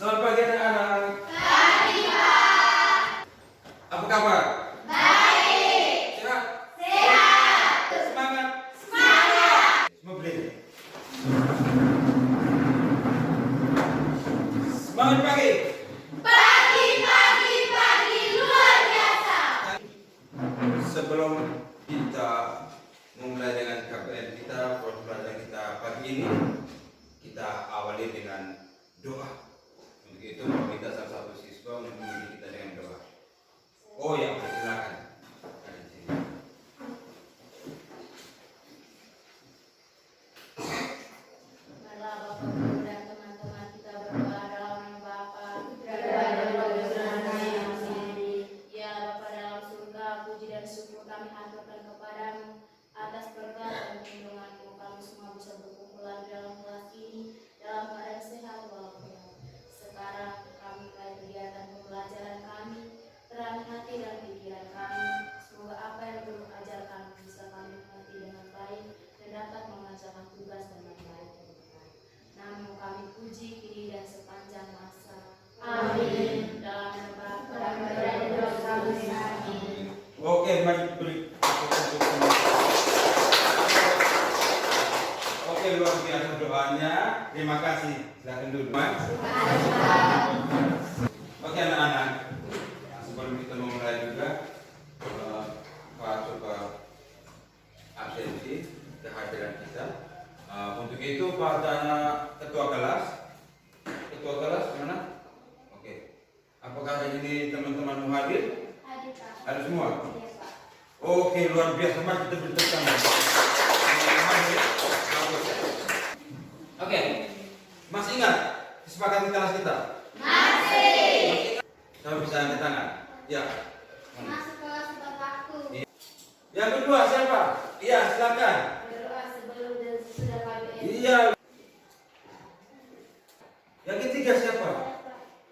Selamat pagi anak-anak. Pagi, Pak. Apa kabar? Baik. Sehat? Sehat. Semangat? Semangat. Semua berdiri. Semangat pagi. Pagi, pagi, pagi luar biasa. Sebelum kita memulai dengan KBM kita, pelajaran kita pagi ini, kita awali dengan doa. Untuk itu meminta salah satu siswa untuk memimpin kita dengan doa. Oh ya, silakan. Ada di sini. Marilah Bapak Ibu dan teman-teman kita berdoa dalam nama Bapa, Putra dan Roh Kudus. Ya Bapa dalam surga, puji dan syukur kami haturkan kepadamu atas berkat dan perlindungan-Mu. Kami semua bisa berkumpul lagi dalam kelas ini dalam keadaan sehat walafiat. Sekarang kami mulai kegiatan pembelajaran kami, terang hati dan pikiran kami. Semoga apa yang Guru ajarkan bisa kami mengerti dengan baik dan dapat mengerjakan tugas dengan baik. Namun kami puji kini dan sepanjang masa. Amin. Dalam nama Bapa dan Putra dan Roh Kudus. Amin. Oke, mari beri. Oke, luar biasa doanya. Terima kasih. Silakan duduk, Mas. Oke, anak-anak. Sebelum kita memulai juga, Pak coba absensi kehadiran kita. Untuk itu, Pak tanya ketua kelas. Ketua kelas mana? Oke. Apakah hari ini teman-teman mau hadir? Hadir, Pak. Ada semua? Iya, Pak. Oke, luar biasa. Mari kita beri tepuk tangan. Oke, masih ingat kesepakatan kelas kita? Masih. Kamu bisa angkat tangan? Ya. Masuk kelas tepat waktu. Yang kedua siapa? Iya, silakan. Berdoa sebelum dan sesudah KBM. Iya. Yang ketiga siapa?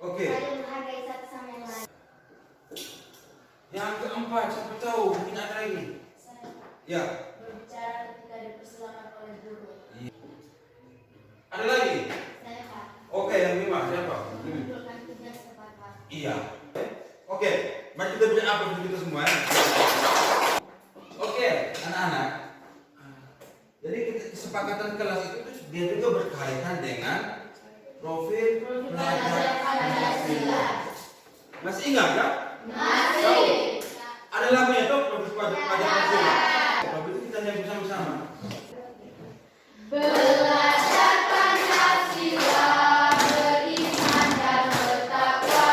Oke. Saling menghargai satu sama yang lain. Yang keempat siapa tahu? Mungkin ada lagi. Saya, Pak. Ya. Berbicara ketika dipersilakan oleh guru. Ada lagi? Saya, Pak. Oke, yang lima siapa? Mengumpulkan tugas tepat waktu. Iya. Oke, mari kita beri apa untuk kita semua ya. Oke, anak-anak. Jadi kesepakatan kelas itu dia juga berkaitan dengan profil pelajar Pancasila. Masih ingat kan? Masih. Tahu? Ada lagunya tuh profil pelajar Pancasila. Kalau itu kita nyanyi bersama-sama. Belajar Pancasila, beriman dan bertakwa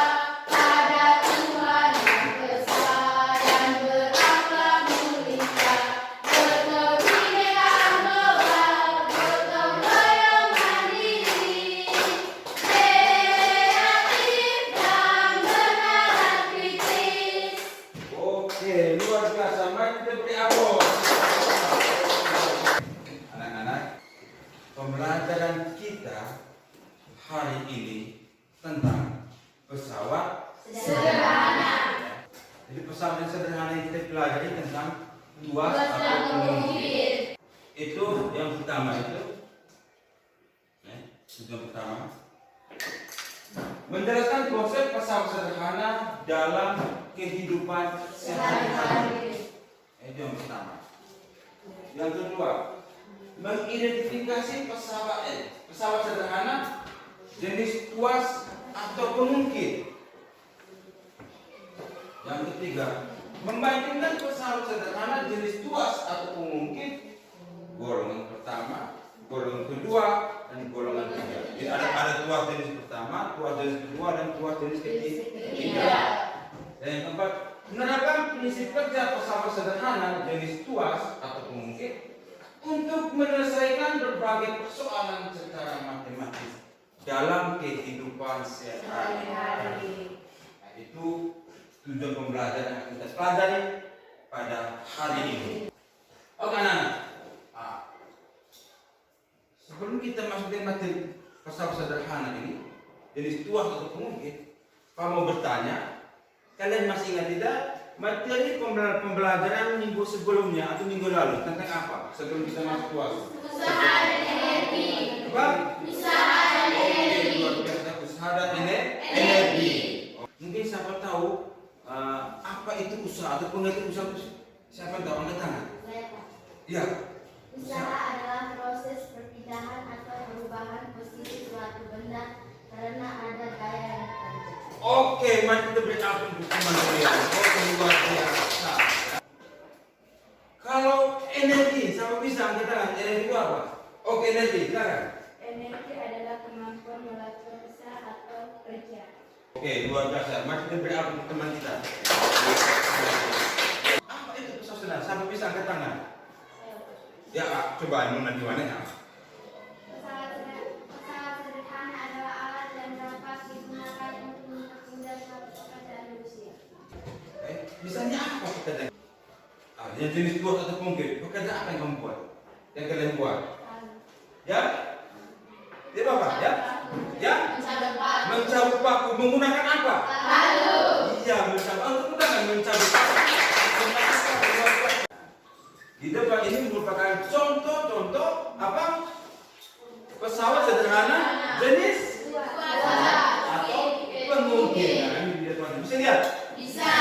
pada Tuhan Yang Esa dan berakhlak mulia, berkebinekaan global, gotong royong mandiri, kreatif dan bernalar kritis. Oke, luar biasa. Mari kita beri aplaus. Anak-anak, pembelajaran kita hari ini tentang pesawat Sederhana. Jadi pesawat yang sederhana yang kita pelajari tentang tuas Tuas atau dan pengungkit. pengungkit. Itu yang pertama itu. Itu yang pertama. Menjelaskan konsep pesawat sederhana dalam kehidupan sehari-hari. Itu yang pertama. Yang kedua, mengidentifikasi pesawat sederhana jenis tuas atau pengungkit. Yang ketiga, membandingkan pesawat sederhana jenis tuas atau pengungkit golongan pertama, golongan kedua, dan golongan ketiga. Jadi ada tuas jenis pertama, tuas jenis kedua, dan tuas jenis ketiga. Dan yang keempat, menerapkan prinsip kerja pesawat sederhana jenis tuas atau pengungkit untuk menyelesaikan berbagai persoalan secara matematis dalam kehidupan sehari-hari. Nah, itu tujuan pembelajaran yang kita pelajari pada hari ini. Oke anak-anak, sebelum kita masuk ke materi pesawat sederhana ini jenis tuas atau pengungkit, kalau mau bertanya, kalian masih ingat tidak materi pembelajaran minggu sebelumnya atau minggu lalu tentang apa sebelum kita masuk tuas? Usaha dan energi. Apa? Usaha dan energi. Luar biasa, usaha dan energi. pengertian usaha itu siapa yang tahu? Angkat tangan. Saya Pak. Iya. Usaha adalah proses perpindahan atau perubahan posisi suatu benda karena ada gaya yang terjadi. Oke, mari kita beri ampun untuk teman-teman. Oke, luar biasa. Kalau energi, siapa bisa angkat tangan? Energi itu apa? Oke, energi, silakan. Energi adalah kemampuan melakukan usaha atau kerja. Oke, luar biasa. Mari kita beri ampun untuk teman kita. Apa itu saudara? Siapa bisa angkat tangan? Ya, coba nona di mana ya? Pesawat sederhana adalah alat yang dapat digunakan untuk menunda suatu pekerjaan manusia. Misalnya apa pekerjaan? Yang jenis buat atau konkret, pekerjaan apa yang kamu buat? Yang kalian buat? Ya? Ya Bapak, ya? Ya? Mencabut paku menggunakan apa? Palu. Iya, mencabut. Untuk menggunakan mencabut paku. Di depan ini merupakan contoh-contoh apa? Pesawat sederhana jenis atau pengungkiran di depan. Bisa lihat? Bisa.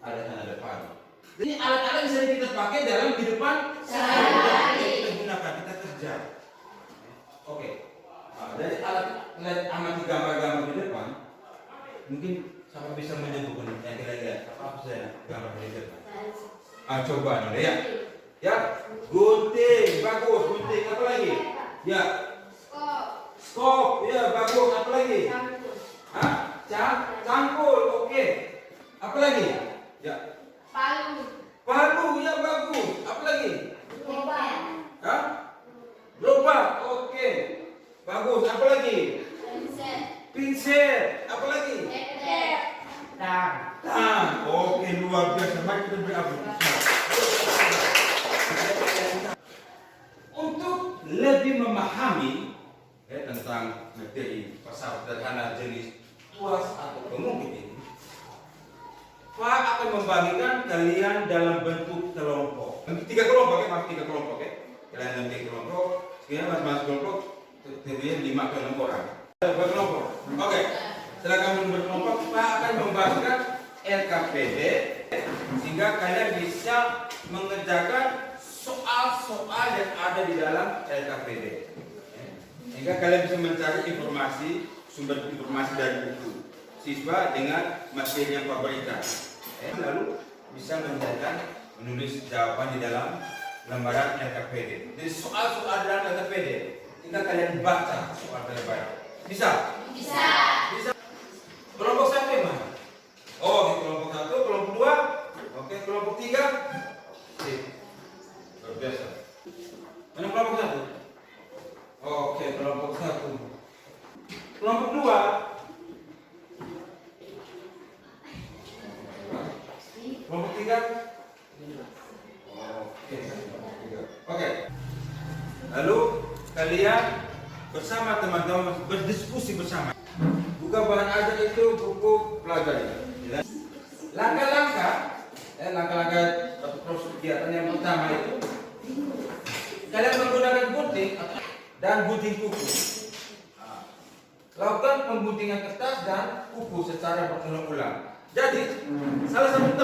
Ada tanda depan. Jadi alat-alat bisa kita pakai dalam kehidupan sehari-hari. Kita gunakan, kita kerja. Oke. Dari alat amati gambar-gambar di depan, mungkin siapa bisa menyebutkan yang kira-kira apa saja gambar di depan? Coba nih ya. Ya, gunting, bagus, gunting apa lagi? Ya. Skop, ya bagus, apa lagi? Hah? Cangkul, oke. Apa lagi? Ya. Palu, ya bagus. Apa lagi? Hah? Gerobak, oke. Bagus, apa lagi? Pincet, apa lagi? Tang, oke, luar biasa. Mari kita beri aplaus. Untuk lebih memahami tentang materi pesawat sederhana jenis tuas atau pengungkit ini, Pak akan membagikan kalian dalam bentuk kelompok. Tiga kelompok, maaf, tiga kelompok, ya. Kalian dalam tiga kelompok, sekian masing-masing kelompok terdiri 5 ke 6 orang. Berkelompok. Oke. Setelah kami berkelompok, Pak akan membagikan LKPD sehingga kalian bisa mengerjakan soal-soal yang ada di dalam LKPD. Sehingga kalian bisa mencari informasi, sumber informasi dari buku siswa dengan materi yang Pak berikan. Lalu bisa mengerjakan menulis jawaban di dalam lembaran LKPD. Jadi soal-soal dalam LKPD, tinggal kalian baca soal terbaik. Bisa? Bisa. Bisa. Kelompok satu yang mana? Oh, di kelompok satu, kelompok dua, oke, kelompok tiga. Luar biasa. Mana kelompok satu? Oke, kelompok satu. Kelompok dua. Kelompok tiga. Oke, oke. Lalu kalian bersama teman-teman berdiskusi bersama. Buka bahan ajar itu buku pelajari. Langkah-langkah proses kegiatan yang pertama itu kalian menggunakan gunting dan gunting kuku. Lakukan pengguntingan kertas dan kuku secara berulang-ulang. Jadi salah satu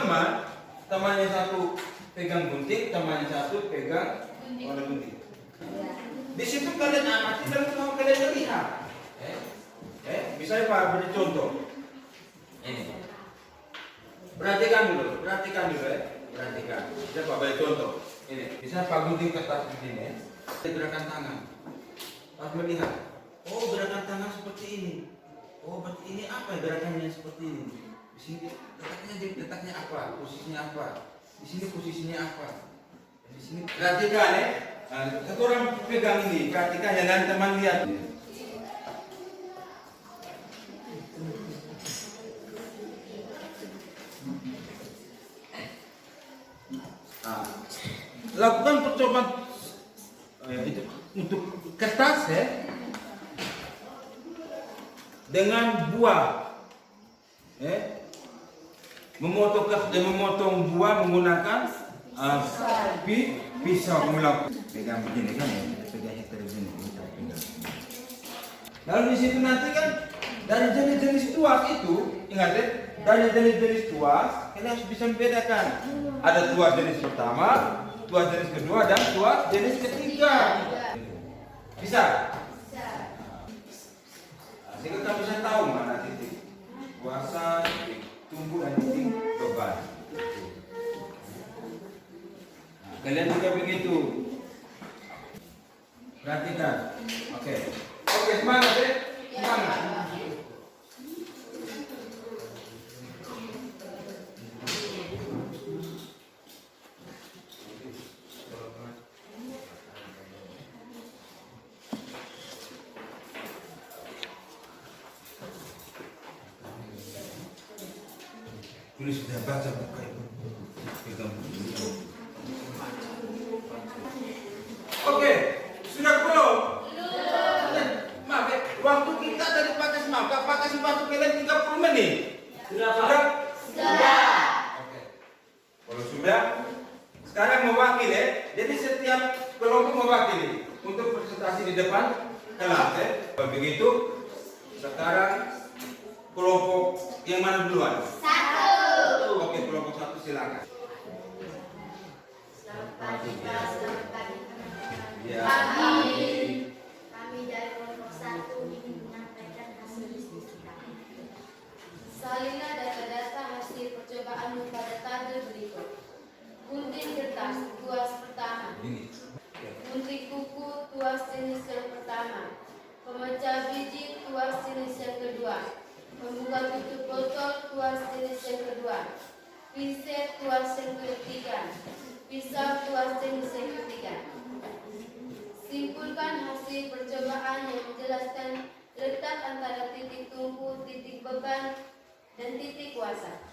temannya satu pegang gunting, temannya satu pegang gunting. Di situ kalian amati dan kalian lihat. Misalnya Pak beri contoh. Ini. Perhatikan dulu ya. Perhatikan. Saya Pak beri contoh. Ini. Misalnya Pak gunting kertas begini. Gerakan tangan. Pak melihat. Oh, gerakan tangan seperti ini. Oh, berarti ini apa gerakannya seperti ini? Di sini letaknya apa? Posisinya apa? Di sini posisinya apa? Di sini. Perhatikan ya. Satu orang pegang ini. Perhatikan jangan teman lihat. Lakukan percobaan itu untuk kertas ya dengan buah memotong buah menggunakan pisau melakukan pegang begini kan ya, pegang begini. Lalu di situ nanti kan dari jenis-jenis tuas itu ingat ya, dari jenis-jenis tuas kalian harus bisa membedakan. Ada tuas jenis pertama, tuas jenis kedua, dan tuas jenis ketiga. Bisa? Sehingga kamu bisa tahu mana titik kuasa, titik tumbuh, dan titik beban. Kalian juga begitu. Perhatikan. Oke, semangat ya. Semangat. Tulis sudah baca buku itu. Pegang buku. Oke, sudah belum? Belum. Maaf ya, waktu kita tadi pakai semangat, pakai waktu kalian 30 menit. Sudah? Sudah. Oke. Kalau sudah, sekarang mewakili ya. Jadi setiap kelompok mewakili untuk presentasi di depan kelas ya. Kalau begitu, sekarang kelompok yang mana duluan? Oke, kelompok 1 silakan. Selamat pagi Pak, selamat pagi teman-teman. Ya. Kami dari kelompok 1 ingin menyampaikan hasil diskusi kami. Salinan data-data hasil percobaanmu pada tabel berikut. Gunting kertas, tuas pertama. Gunting kuku, tuas jenis yang pertama. Pemecah biji, tuas jenis yang kedua. Membuka tutup botol, tuas jenis yang kedua. Pinset, tuas yang ketiga. Pisau, tuas jenis yang ketiga. Simpulkan hasil percobaan yang menjelaskan letak antara titik tumpu, titik beban, dan titik kuasa.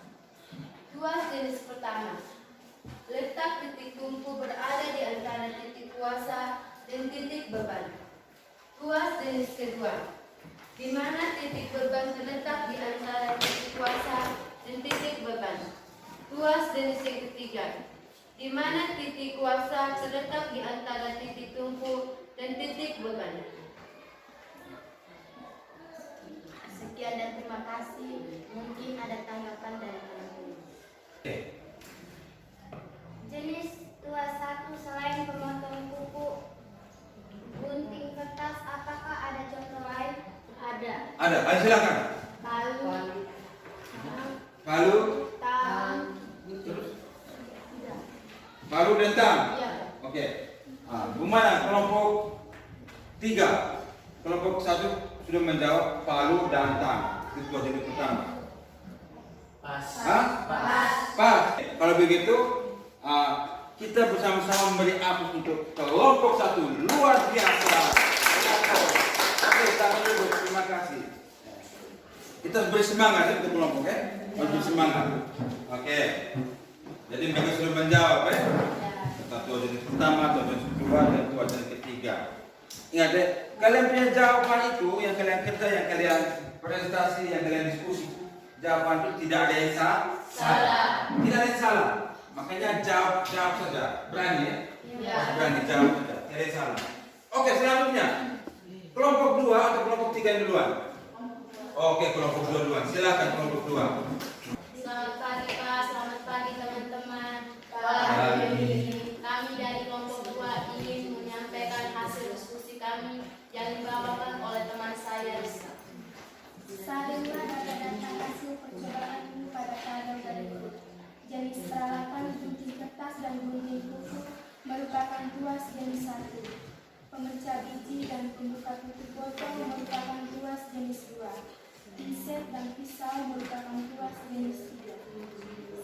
Tuas jenis pertama. Letak titik tumpu berada di antara titik kuasa dan titik beban. Tuas jenis kedua. Di mana titik beban terletak di antara titik kuasa dan titik beban. Tuas jenis yang ketiga. Di mana titik kuasa terletak di antara titik tumpu dan titik beban. Sekian dan terima kasih. Mungkin ada tanggapan dari teman-teman. Jenis tuas 1 selain pemotong kuku, gunting kertas, apakah ada contoh lain? Ada. Ada, ayo silakan. Palu, Palu, tang, palu dan tang. ya. Oke. Gimana kelompok 3? Kelompok 1 sudah menjawab palu dan tang. Itu tuas jenis pertama. Pas. Pas. Kalau begitu, kita bersama-sama memberi aplaus untuk kelompok 1. Luar biasa. Oke, tangan dulu. Terima kasih. Kita beri semangat untuk kelompok ya. Beri semangat. Oke. Jadi mereka sudah menjawab ya. Tuas jenis pertama, tuas jenis kedua, dan tuas jenis ketiga. Ingat ya, kalian punya jawaban itu yang kalian kerja, yang kalian presentasi, yang kalian diskusi. Jawaban itu tidak ada yang salah. Tidak ada yang salah. Makanya jawab saja. Berani ya? Berani jawab saja. Tidak ada yang salah. Oke, selanjutnya. Kelompok 2 atau kelompok 3 yang duluan? Oke, kelompok 2 duluan. Silakan kelompok 2. Selamat pagi Pak, selamat pagi teman-teman. Kami dari kelompok 2 ingin menyampaikan hasil diskusi kami yang dibawakan oleh teman saya Risa. Salinlah data-data hasil percobaan pada tabel berikut. Jenis peralatan gunting kertas dan gunting kuku merupakan tuas jenis 1. Pemecah biji dan pembuka tutup botol merupakan tuas jenis 2. Pinset dan pisau merupakan tuas jenis 3.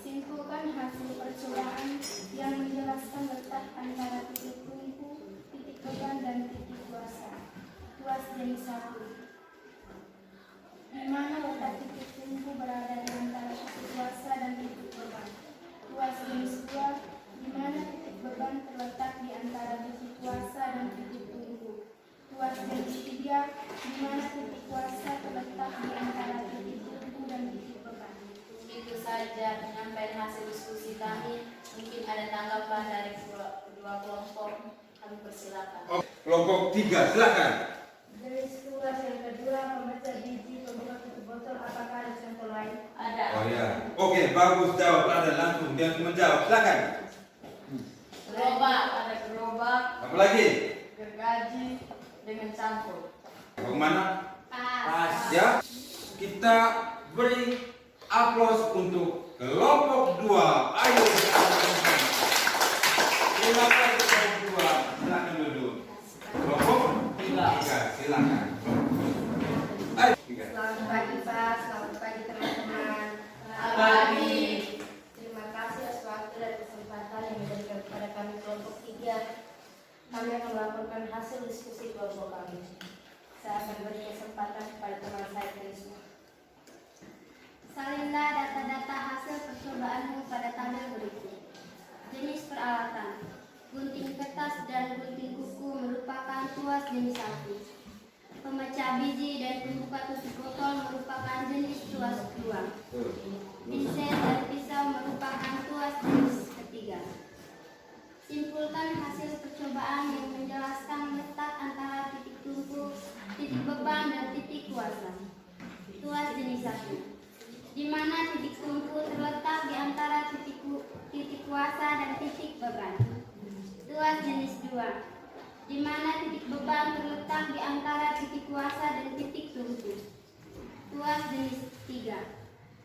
Simpulkan hasil percobaan yang menjelaskan letak antara titik tumpu, titik beban, dan titik kuasa. Tuas jenis 1. Di mana letak titik tumpu berada di antara titik kuasa dan titik beban. Tuas jenis 2. Di mana titik beban terletak di antara titik kuasa dan titik tumpu. Tuas jenis 3. Di mana titik kuasa terletak di antara titik tumpu dan titik beban. Itu saja penyampaian hasil diskusi kami. Mungkin ada tanggapan dari kedua kelompok. Kami persilakan. Kelompok 3, silakan. Jenis tuas yang kedua, pemecah biji, pembuka tutup botol, apakah ada contoh lain? Ada. Oh ya. Oke, bagus jawab, ada langsung dia menjawab. Silakan. Gerobak. Ada gerobak, Apa lagi? gergaji dengan cangkul. Bagaimana? Pas. Ya, kita beri aplaus untuk kelompok 2. Ayo terima kasih kelompok 2. Silakan duduk. Kelompok 3, silakan. Ayo. Selamat pagi Pak, selamat pagi teman-teman. Pagi. Terima kasih atas waktu dan kesempatan yang diberikan kepada kami kelompok 3. Kami akan melaporkan hasil diskusi kelompok kami. Saya akan beri kesempatan kepada teman saya Trisma. Salinlah data-data hasil percobaanmu pada tabel berikut. Jenis peralatan: gunting kertas dan gunting kuku merupakan tuas jenis 1. Pemecah biji dan pembuka tutup botol merupakan jenis tuas 2. Pincel dan pisau merupakan tuas jenis ketiga. Simpulkan hasil percobaan yang menjelaskan letak antara titik tumpu, titik beban, dan titik kuasa. Tuas jenis 1. Di mana titik tumpu terletak di antara titik kuasa dan titik beban. Tuas jenis 2. Di mana titik beban terletak di antara titik kuasa dan titik tumpu. Tuas jenis 3.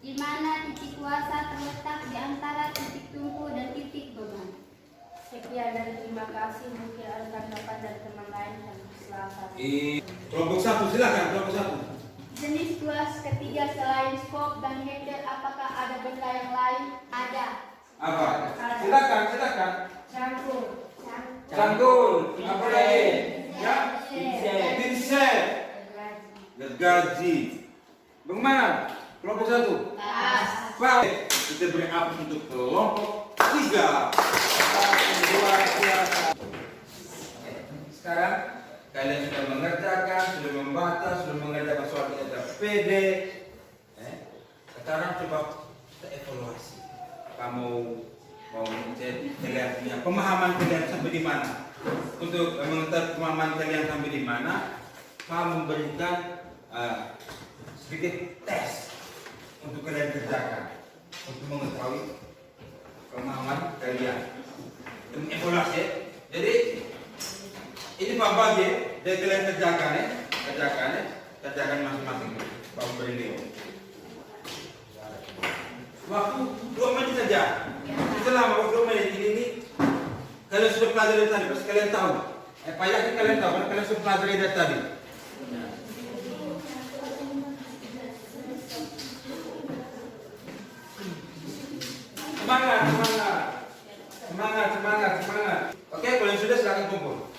Di mana titik kuasa terletak di antara titik tumpu dan titik beban. Sekian dan terima kasih. Mungkin ada tanggapan dari teman lain dan silakan. Kelompok 1, silakan kelompok 1. Jenis tuas ketiga selain spok dan handle, apakah ada benda yang lain? Ada. Apa? Silakan. Cangkul. Cangkul. Apa lagi? Ya. Pincel. Gergaji. Bagaimana? Kelompok 1. Pas. Baik, kita beri aplaus untuk kelompok 3. Luar biasa. Sekarang kalian sudah mengerjakan, sudah membaca, sudah mengerjakan soal kita PD. Sekarang coba kita evaluasi. Kamu mau mencet kalian punya pemahaman kalian sampai di mana? Untuk mengetahui pemahaman kalian sampai di mana, kamu memberikan sedikit tes untuk kalian kerjakan untuk mengetahui pemahaman kalian. Evaluasi. Jadi ini bagi dari kalian kerjakan masing-masing. Baru beri nilai. Waktu 2 menit saja. Selama waktu 2 menit ini kalian sudah pelajari tadi, pasti kalian tahu. Payahnya kalian tahu, karena kalian sudah pelajari dari tadi. Semangat. Oke, kalau yang sudah silakan kumpul.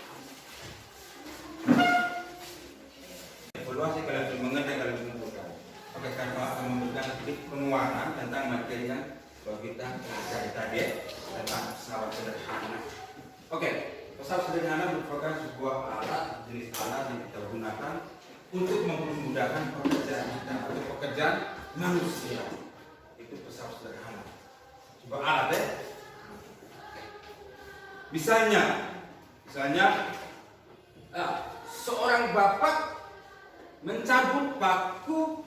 Evaluasi kalian sudah mengerti, kalian sudah mengumpulkan. Oke, sekarang Pak akan memberikan sedikit penguatan tentang materi yang kita pelajari tadi tentang pesawat sederhana. Oke, pesawat sederhana merupakan sebuah alat, jenis alat yang kita gunakan untuk memudahkan pekerjaan kita atau pekerjaan manusia. Itu pesawat sederhana. Sebuah alat Misalnya seorang bapak mencabut paku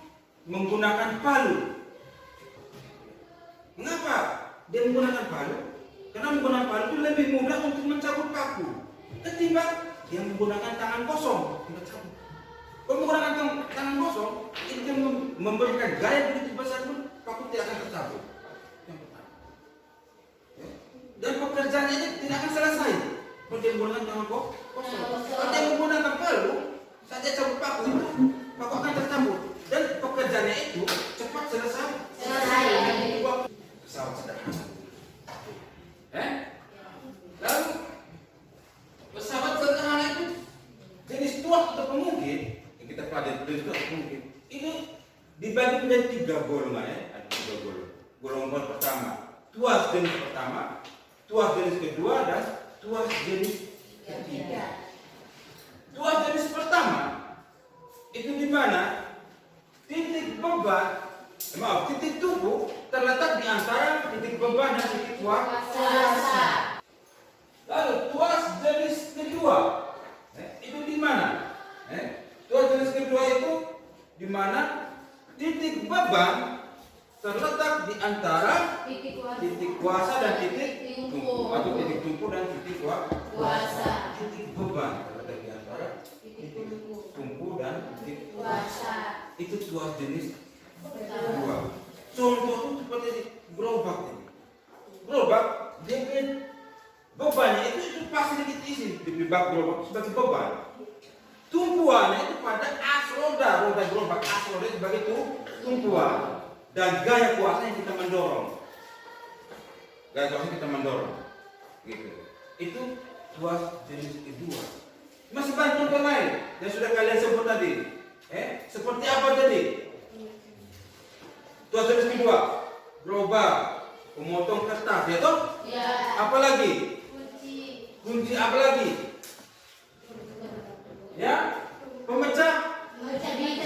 menggunakan palu. Mengapa dia menggunakan palu? Karena menggunakan palu itu lebih mudah untuk mencabut paku ketimbang dia menggunakan tangan kosong mencabut. Kalau menggunakan tangan kosong, itu dia memberikan gaya begitu besar pun paku tidak akan tercabut. Dan pekerjaan ini tidak akan selesai kalau dia menggunakan tangan kosong. Kalau dia menggunakan palu, saat dia cabut paku akan tercabut dan pekerjaannya itu cepat selesai. Pesawat sederhana. Lalu pesawat sederhana itu jenis tuas atau pemungkit yang kita pelajari jenis tuas pemungkit ini dibagi menjadi 3 golongan Ada 3 golongan. Golongan pertama tuas jenis pertama, tuas jenis kedua, dan tuas jenis ketiga. Tuas jenis pertama itu di mana titik tubuh terletak di antara titik beban dan titik kuasa. Lalu tuas jenis kedua itu di mana? Tuas jenis kedua itu di mana titik beban terletak di antara titik kuasa dan titik tumpu atau titik tumpu dan titik kuasa. titik beban terletak di antara Titik titik tumpu tumpu dan titik kuasa. itu tuas jenis Pertama. dua. Contoh itu seperti gerobak ini. Gerobak dia kan bebannya itu pasti kita isi di bak gerobak sebagai beban. Tumpuannya itu pada as roda gerobak as roda sebagai tumpuan dan gaya kuasa yang kita mendorong. Gaya kuasa yang kita mendorong, gitu. Itu tuas jenis kedua. Masih banyak contoh lain yang sudah kalian sebut tadi. Seperti apa tadi? Tuas jenis kedua, gerobak, pemotong kertas, ya toh? Ya. Apa lagi? Kunci apa lagi? Ya, pemecah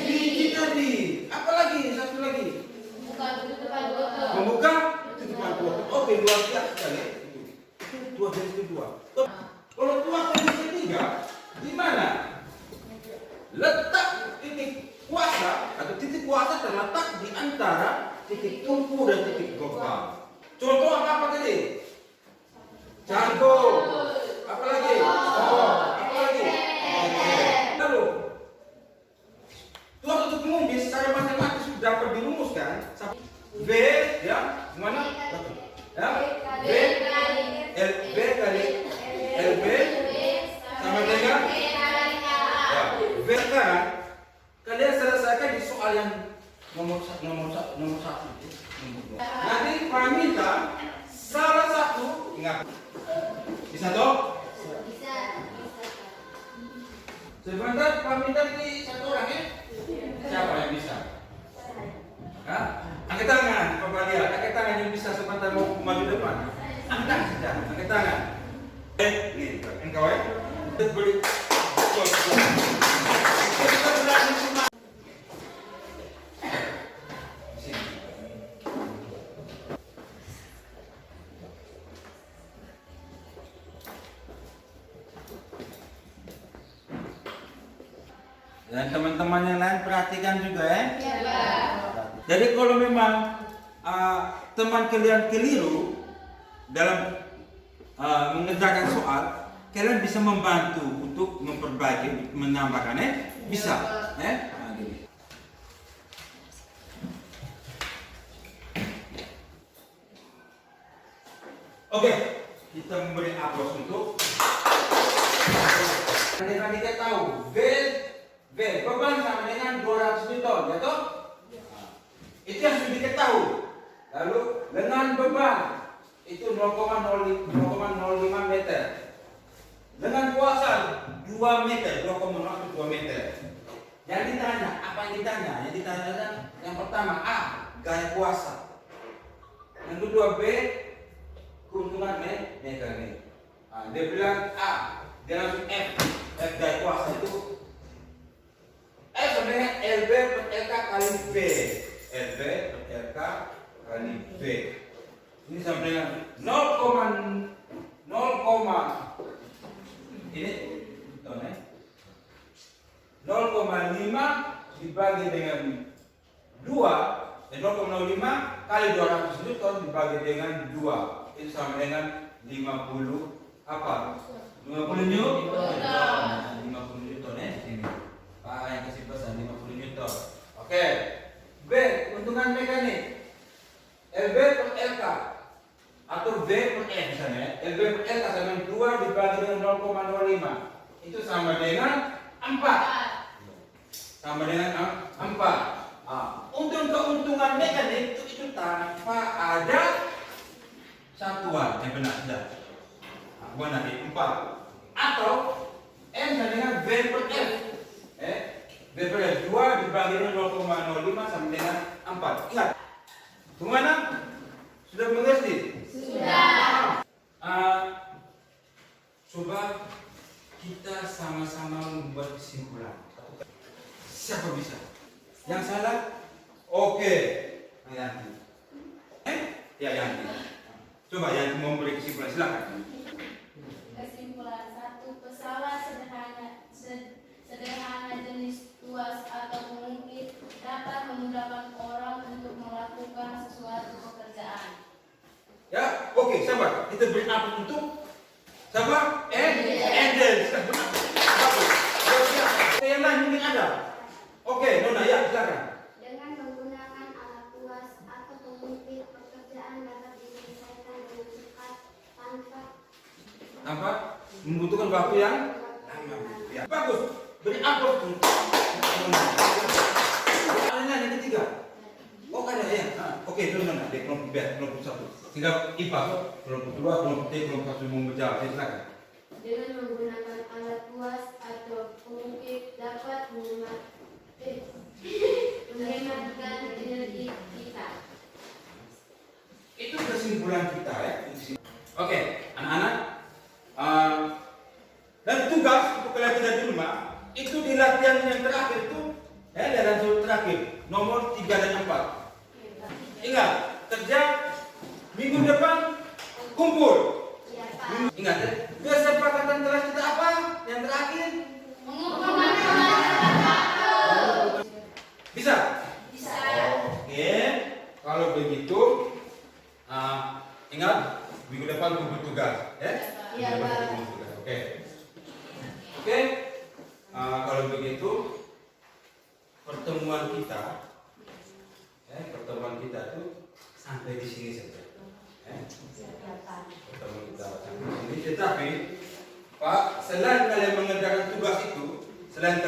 biji tadi. Apa lagi? Satu lagi. Buka tutupan botol. Membuka tutupan botol. Oke, luar biasa sekali. Itu tuas jenis kedua. Kalau tuas jenis ketiga, di mana? Letak titik kuasa atau titik kuasa terletak di antara titik tumpu dan titik beban. Contoh apa tadi? Cangkul. Apa lagi? Oh, apa lagi? Lalu tuas untuk mengundi secara matematis sudah dapat dirumuskan. V ya, mana? Ya, V LB kali LB sama dengan ya, V sekarang kalian selesaikan di soal yang nomor satu. Nanti Pak minta salah satu ingat. Bisa toh? Bisa. Sebentar Pak minta di satu orang ya. Siapa yang bisa? Hah? Angkat tangan, Pak Badia. Angkat tangan yang bisa sebentar mau maju depan. Angkat saja, angkat tangan. Nih, engkau ya. Beri. Kita berani semua. Dan teman-teman yang lain perhatikan juga ya. Ya, Pak. Jadi kalau memang teman kalian keliru dalam mengerjakan soal, kalian bisa membantu untuk memperbaiki, menambahkan bisa. Gini. Oke, kita memberi aplaus untuk. Nanti kita tahu beban sama dengan 200 Newton, ya toh? Itu yang sudah diketahui. Lalu dengan beban itu 0,05 meter. Dengan kuasa 2 meter, 2,02 meter. Yang ditanya, apa yang ditanya? Yang ditanya yang pertama A, gaya kuasa. Yang kedua B, keuntungan mekanik. Dia bilang A, dia langsung F gaya kuasa itu F sama dengan LB per LK kali V. LB per LK kali V. Ini sama dengan 0,0 ini 0,5 dibagi dengan 2, 0,05 kali 200 Newton dibagi dengan 2. Itu sama dengan 50 apa? 50 Newton. 50 Newton ya. Ini. Pak yang kasih pesan 50 Newton. Oke. B, keuntungan mekanik. LB per LK atau V per F misalnya. LB per LK sama dengan 2 dibagi dengan 0,05. Itu sama dengan 4. Sama dengan 4. Untuk keuntungan mekanik itu tanpa ada satuan yang benar sudah. Benar 4. Atau M sama dengan V per F. V per F 2 dibagi dengan 0,05 sama dengan 4. Ingat. Bagaimana? Sudah mengerti? Sudah. Coba kita sama-sama membuat kesimpulan. Siapa bisa? Yang salah? Oke. Yanti. Ya Yanti. Coba Yanti memberi kesimpulan. Silakan. Kesimpulan 1, pesawat sederhana jenis tuas atau pengungkit dapat memudahkan orang untuk melakukan Oke, sabar. Kita beri aplaus untuk siapa? Angel. Bagus. Oke, yang lain mungkin ada. Oke, Nona, ya silakan. Dengan menggunakan alat tuas atau pengungkit, pekerjaan dapat diselesaikan dengan cepat tanpa Membutuhkan waktu yang lama. Ya. Bagus. Beri aplaus untuk Nona. Ada yang ketiga. Oh, ada ya. Oke, Nona, di kelompok B, kelompok 1. Sehingga IPA, kelompok 2, kelompok T, kelompok 1 mau menjawab. Silakan. Dengan menggunakan alat tuas atau pengungkit dapat menghematkan energi kita. Itu kesimpulan kita ya. Oke, anak-anak. Dan tugas untuk kalian tinggal di rumah itu di latihan yang terakhir itu latihan terakhir nomor 3 dan 4. Ingat, kerja minggu depan kumpul. Ya, Pak. Ingat ya, kesepakatan kelas kita apa? Yang terakhir bisa? Bisa. Oke, kalau begitu ingat minggu depan kumpul tugas ya. Iya, Minggu depan Pak. kumpul tugas. Oke. Oke, kalau begitu pertemuan kita tuh sampai di sini saja. Pertemuan kita sampai di sini. Tetapi, Pak, selain kalian mengerjakan tugas itu, kalian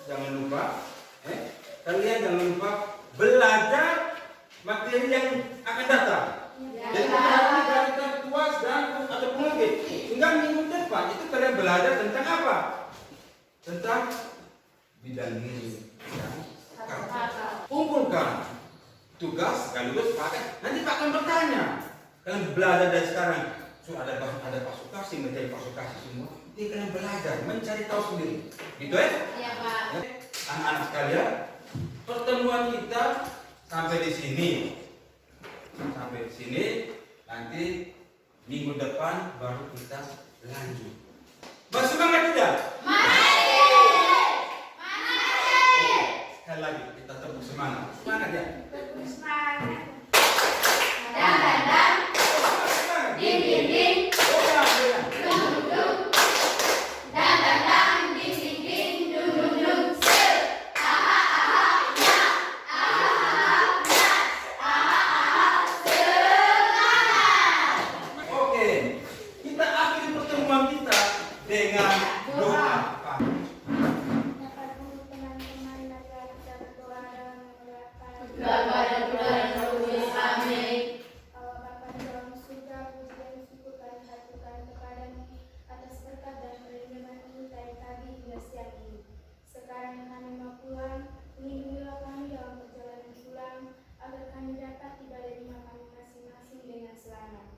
jangan lupa belajar materi yang akan datang. Jadi kita tuas dan atau pengungkit. Hingga minggu depan itu kalian belajar tentang apa? Tentang bidang ini. Kumpulkan tugas sekaligus pakai. Nanti Pak akan bertanya. Kalian belajar dari sekarang. So, ada pasukasi, mencari pasukasi semua. Jadi kalian belajar, mencari tahu sendiri. Gitu ya? Iya, Pak. Anak-anak sekalian, pertemuan kita sampai di sini. Nanti minggu depan baru kita lanjut. Masuk semangat tidak? Sekali lagi kita tepuk semangat. Semangat ya. semangat. Ding ding ding. Oke, kita akhiri pertemuan kita dengan doa. Dapat untuk teman-teman agar kita berdoa dalam mengerjakan Bapa dan Putra dan Roh Kudus. Amin. Bapa di dalam surga, puji dan syukur kami haturkan kepadamu atas berkat dan perlindungan-Mu dari pagi hingga siang ini. Sekarang kami mau pulang, lindungilah kami dalam perjalanan pulang, agar kami dapat tiba di rumah kami masing-masing dengan selamat.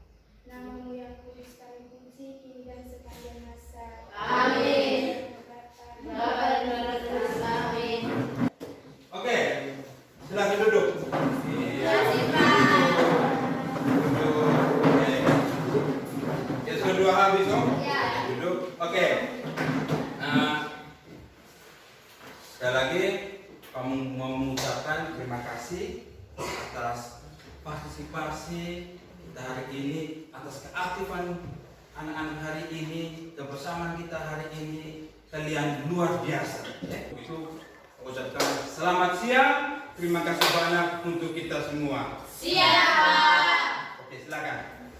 Nama-Mu yang kudus kami puji kini dan sepanjang masa. Amin. Bapa, Bapa dan Putra dan Roh Kudus. Amin. Oke, silakan duduk. Terima kasih, Pak. Duduk. Oke. Ya sudah dua habis dong. Ya. Duduk. Oke. Sekali lagi kamu mau mengucapkan terima kasih atas partisipasi kita hari ini, atas keaktifan anak-anak hari ini, kebersamaan kita hari ini. Kalian luar biasa. Itu ucapkan selamat siang. Terima kasih banyak untuk kita semua. Siap, Pak. Oke, silakan.